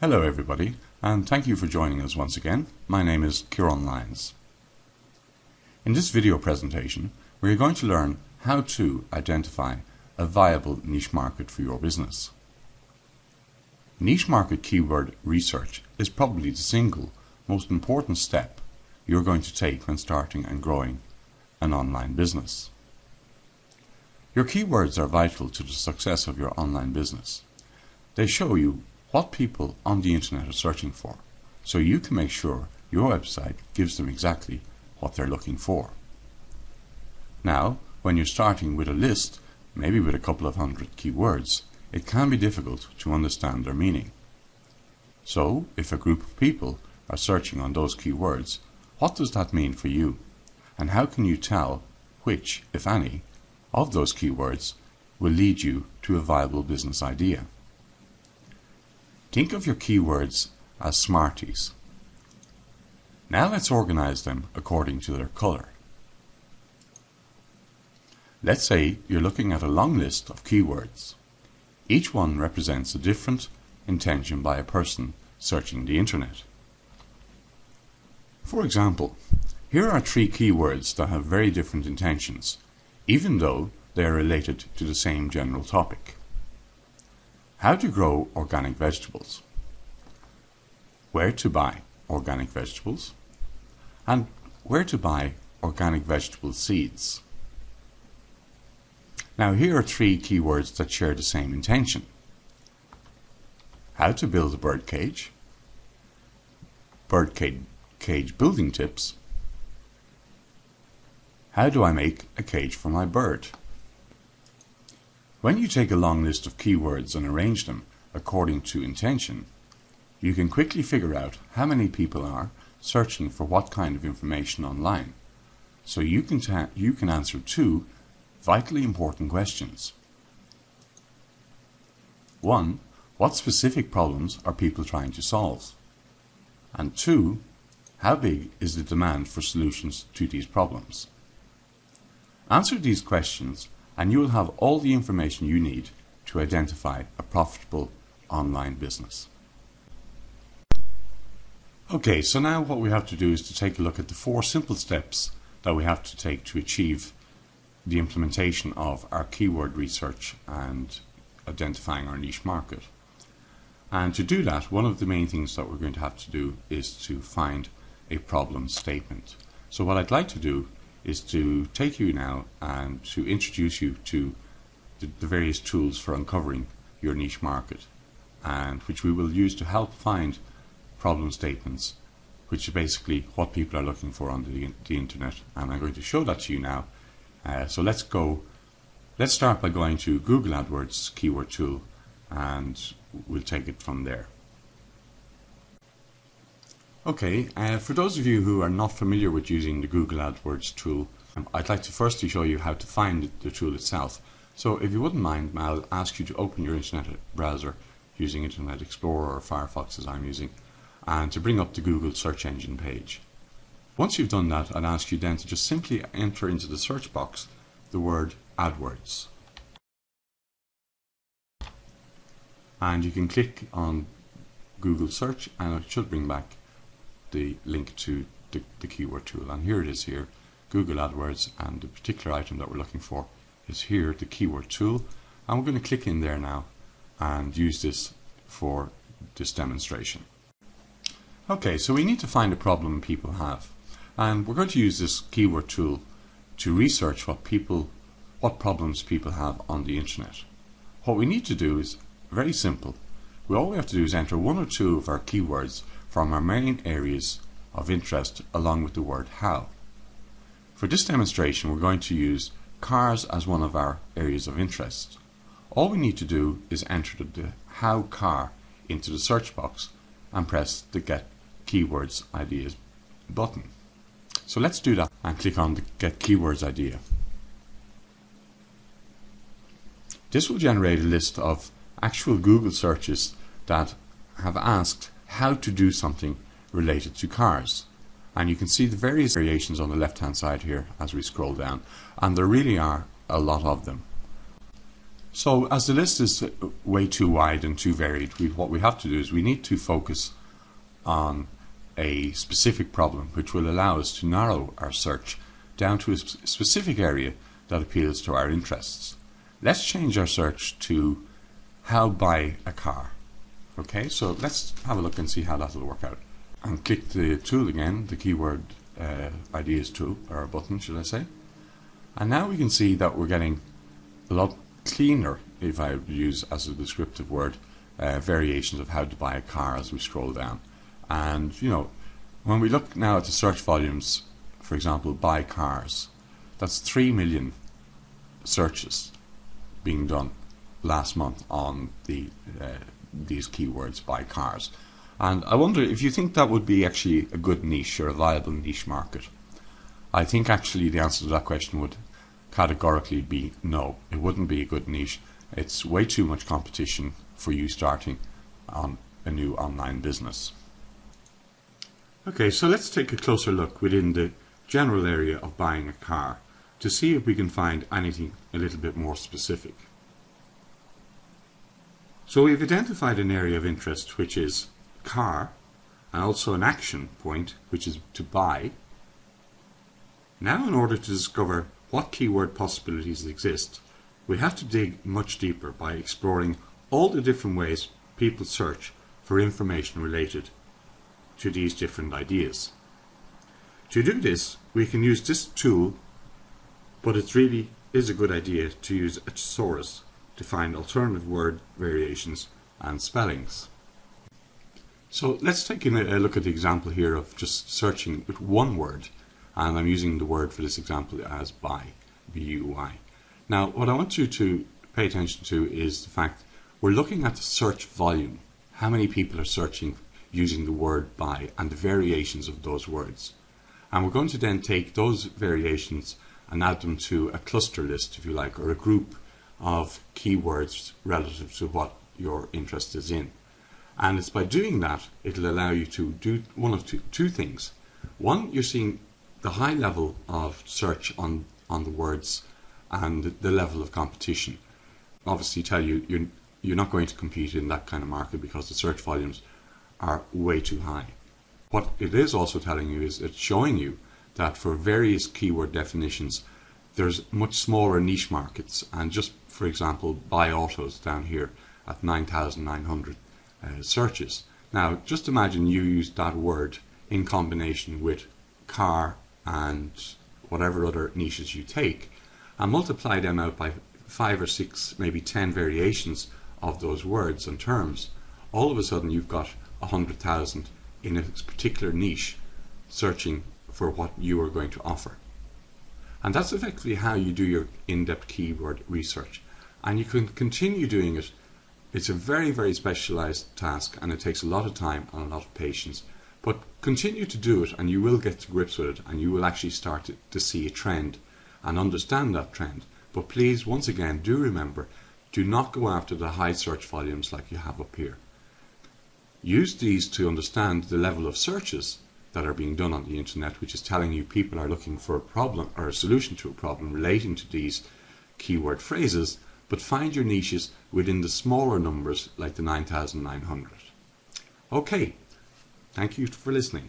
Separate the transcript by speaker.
Speaker 1: Hello everybody, and thank you for joining us once again. My name is Kieran Lyons. In this video presentation, we are going to learn how to identify a viable niche market for your business. Niche market keyword research is probably the single most important step you're going to take when starting and growing an online business. Your keywords are vital to the success of your online business. They show you what people on the internet are searching for, so you can make sure your website gives them exactly what they're looking for. Now, when you're starting with a list, maybe with a couple of hundred keywords, it can be difficult to understand their meaning. So, if a group of people are searching on those keywords, what does that mean for you? And how can you tell which, if any, of those keywords will lead you to a viable business idea? Think of your keywords as Smarties. Now let's organize them according to their color. Let's say you're looking at a long list of keywords. Each one represents a different intention by a person searching the internet. For example, here are 3 keywords that have very different intentions, even though they are related to the same general topic. How to grow organic vegetables, where to buy organic vegetables, and where to buy organic vegetable seeds. Now here are 3 keywords that share the same intention. How to build a bird cage building tips, how do I make a cage for my bird? When you take a long list of keywords and arrange them according to intention, you can quickly figure out how many people are searching for what kind of information online. So you can answer 2 vitally important questions. 1. What specific problems are people trying to solve? And 2. How big is the demand for solutions to these problems? Answer these questions and you will have all the information you need to identify a profitable online business. Okay, so now what we have to do is to take a look at the 4 simple steps that we have to take to achieve the implementation of our keyword research and identifying our niche market. And to do that, one of the main things that we're going to have to do is to find a problem statement. So what I'd like to do is to take you now and to introduce you to the various tools for uncovering your niche market, and which we will use to help find problem statements, which is basically what people are looking for on the internet. And I'm going to show that to you now. So let's start by going to Google AdWords keyword tool, and we'll take it from there. Okay, for those of you who are not familiar with using the Google AdWords tool, I'd like to firstly show you how to find the tool itself. So if you wouldn't mind, I'll ask you to open your internet browser using Internet Explorer or Firefox as I'm using, and to bring up the Google search engine page. Once you've done that, I'd ask you then to just simply enter into the search box the word AdWords. And you can click on Google search and it should bring back the link to the keyword tool, and here it is here, Google AdWords, and the particular item that we're looking for is here, the keyword tool, and we're going to click in there now and use this for this demonstration. Okay, so we need to find a problem people have, and we're going to use this keyword tool to research what problems people have on the internet. What we need to do is very simple. All we have to do is enter 1 or 2 of our keywords from our main areas of interest along with the word how. For this demonstration, we're going to use cars as one of our areas of interest. All we need to do is enter the how car into the search box and press the Get Keywords Ideas button. So let's do that and click on the Get Keywords Idea. This will generate a list of actual Google searches that have asked how to do something related to cars, and you can see the various variations on the left hand side here as we scroll down, and there really are a lot of them. So as the list is way too wide and too varied, what we have to do is we need to focus on a specific problem which will allow us to narrow our search down to a specific area that appeals to our interests. Let's change our search to how buy a car. Okay, so let's have a look and see how that will work out. And click the tool again, the keyword ideas tool, or button should I say. And now we can see that we're getting a lot cleaner, if I use as a descriptive word, variations of how to buy a car as we scroll down. And you know, when we look now at the search volumes, for example, buy cars, that's 3 million searches being done last month on these keywords, buy cars. And I wonder if you think that would be actually a good niche or a viable niche market. I think actually the answer to that question would categorically be no. It wouldn't be a good niche. It's way too much competition for you starting on a new online business. Okay, so let's take a closer look within the general area of buying a car to see if we can find anything a little bit more specific. So we've identified an area of interest which is car, and also an action point which is to buy. Now, in order to discover what keyword possibilities exist, we have to dig much deeper by exploring all the different ways people search for information related to these different ideas. To do this, we can use this tool, but it really is a good idea to use a thesaurus to find alternative word variations and spellings. So let's take a look at the example here of just searching with one word, and I'm using the word for this example as buy, B-U-Y. Now what I want you to pay attention to is the fact we're looking at the search volume, how many people are searching using the word buy and the variations of those words. And we're going to then take those variations and add them to a cluster list, if you like, or a group of keywords relative to what your interest is in. And it's by doing that it'll allow you to do one of two things. One, you're seeing the high level of search on the words and the level of competition. Obviously tell you you're not going to compete in that kind of market because the search volumes are way too high. What it is also telling you is it's showing you that for various keyword definitions there's much smaller niche markets, and just for example buy autos down here at 9,900 searches. Now just imagine you use that word in combination with car and whatever other niches you take and multiply them out by 5 or 6, maybe 10 variations of those words and terms. All of a sudden you've got 100,000 in a particular niche searching for what you are going to offer. And that's effectively how you do your in-depth keyword research, and you can continue doing it. It's a very, very specialized task, and it takes a lot of time and a lot of patience, but continue to do it and you will get to grips with it, and you will actually start to see a trend and understand that trend. But please, once again, do remember, do not go after the high search volumes like you have up here. Use these to understand the level of searches that are being done on the internet, which is telling you people are looking for a problem or a solution to a problem relating to these keyword phrases, but find your niches within the smaller numbers like the 9,900. Okay, thank you for listening.